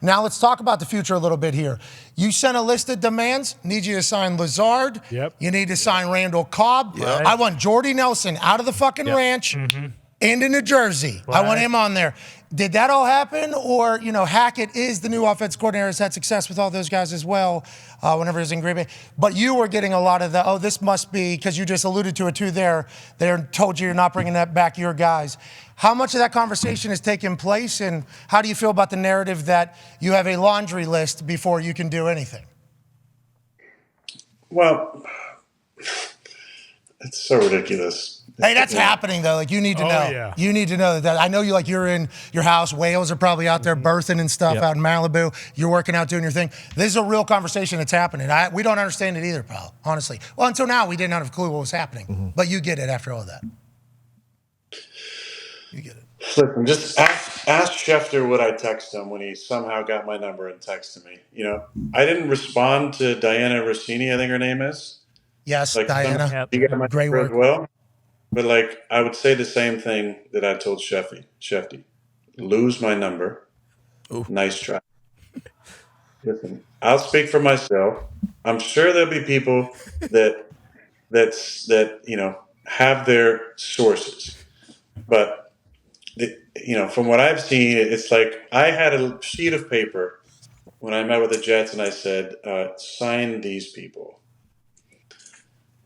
Now let's talk about the future a little bit here. You sent a list of demands. Need you to sign Lazard. Yep. You need to sign Randall Cobb. Yep. I want Jordy Nelson out of the fucking ranch into New Jersey. I want him on there. Did that all happen? Or, Hackett is the new offense coordinator, has had success with all those guys as well whenever he was in Green Bay. But you were getting a lot of this must be, because you just alluded to it too there, they told you you're not bringing that back your guys. How much of that conversation has taken place, and how do you feel about the narrative that you have a laundry list before you can do anything? Well, it's so ridiculous. Hey, that's happening though. Like, you need to know. Yeah. You need to know that. I know you're in your house. Whales are probably out there birthing and stuff out in Malibu. You're working out, doing your thing. This is a real conversation that's happening. We don't understand it either, pal, honestly. Well, until now, we didn't have a clue what was happening. But you get it after all that. You get it. Listen, just ask Schefter what I text him when he somehow got my number and texted me. I didn't respond to Diana Rossini, I think her name is. Yes, Diana. You got my Great number work. as well. But I would say the same thing that I told Shefty. Lose my number. Ooh. Nice try. Listen, I'll speak for myself. I'm sure there'll be people that have their sources, but from what I've seen, it's like I had a sheet of paper when I met with the Jets, and I said, "Sign these people."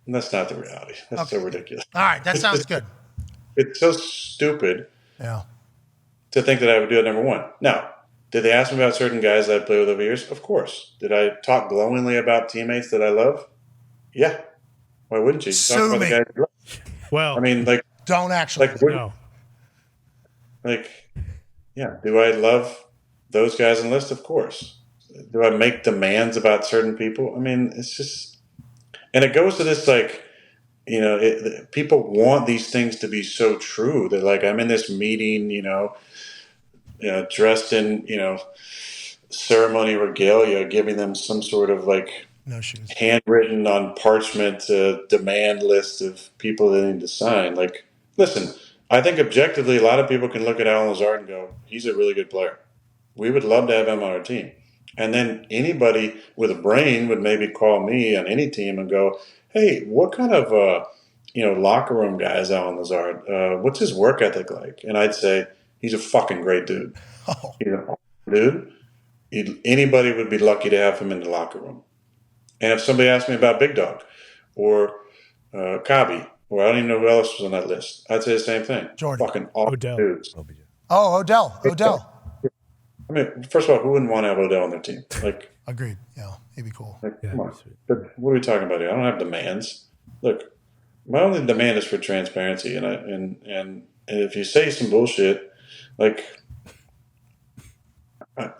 And that's not the reality. That's so ridiculous. All right, that sounds good. It's so stupid to think that I would do it, number one. Now, did they ask me about certain guys that I played with over years? Of course. Did I talk glowingly about teammates that I love? Yeah. Why wouldn't you? Talk about the guys you love. Well, don't actually. No. Do I love those guys on the list? Of course. Do I make demands about certain people? It's just... And it goes to this, people want these things to be so true that, I'm in this meeting, dressed in, ceremony regalia, giving them some sort of, no shoes, handwritten on parchment demand list of people they need to sign. Listen, I think objectively a lot of people can look at Alan Lazard and go, he's a really good player. We would love to have him on our team. And then anybody with a brain would maybe call me on any team and go, hey, what kind of, locker room guy is Alan Lazard? What's his work ethic like? And I'd say, he's a fucking great dude. Oh. He's a dude. Anybody would be lucky to have him in the locker room. And if somebody asked me about Big Dog or Cobby, or I don't even know who else was on that list, I'd say the same thing. Jordan. Fucking awesome dudes. Oh, Odell. First of all, who wouldn't want to have Odell on their team? Agreed. Yeah, he'd be cool. Come on. But what are we talking about here? I don't have demands. Look, my only demand is for transparency, and if you say some bullshit,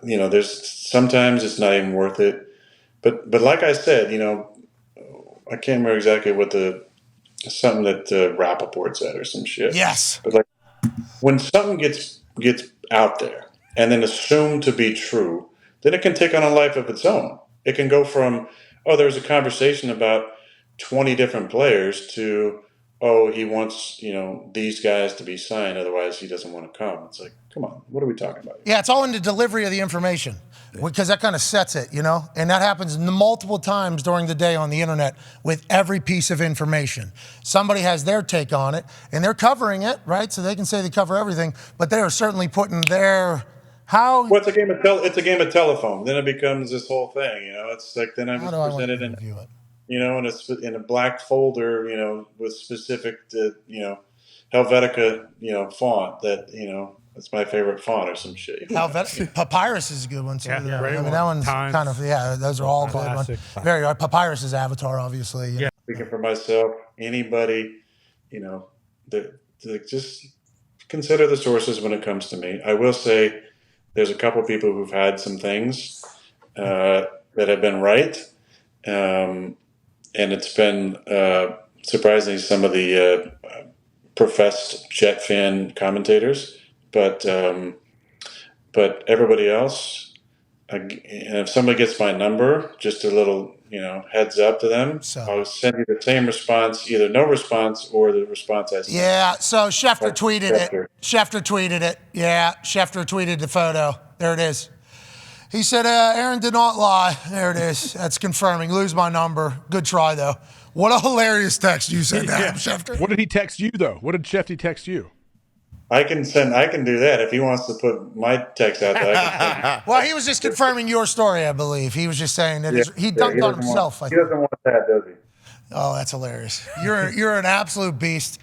there's sometimes it's not even worth it. But like I said, I can't remember exactly what something that Rappaport said or some shit. Yes. But when something gets out there and then assumed to be true, then it can take on a life of its own. It can go from, there's a conversation about 20 different players to, he wants, these guys to be signed, otherwise he doesn't want to come. It's like, come on, what are we talking about here? Yeah, it's all in the delivery of the information, because that kind of sets it, and that happens multiple times during the day on the internet with every piece of information. Somebody has their take on it, and they're covering it, right? So they can say they cover everything, but they are certainly putting their... Well, it's a game of telephone. Then it becomes this whole thing, It's like then I was presented in a black folder, with specific, Helvetica, font that that's my favorite font or some shit. Papyrus is a good one too. Yeah, that one's kind of those are all classic. Good ones. Very Papyrus's Avatar, obviously. Yeah. Speaking for myself, anybody, just consider the sources when it comes to me. I will say, there's a couple of people who've had some things that have been right, and it's been surprisingly some of the professed Jet fan commentators, but everybody else. And if somebody gets my number, just a little heads up to them. I'll send you the same response, either no response or the response I sent. Yeah, so Schefter tweeted it. Schefter tweeted it. Yeah, Schefter tweeted the photo. There it is. He said, Aaron did not lie. There it is. That's confirming. Lose my number. Good try, though. What a hilarious text you sent to him, Schefter. What did he text you, though? What did Shefty text you? I can do that if he wants to put my text out there. Well, he was just confirming your story, I believe. He was just saying that he dunked on himself. He doesn't want that, does he? Oh, that's hilarious. You're an absolute beast.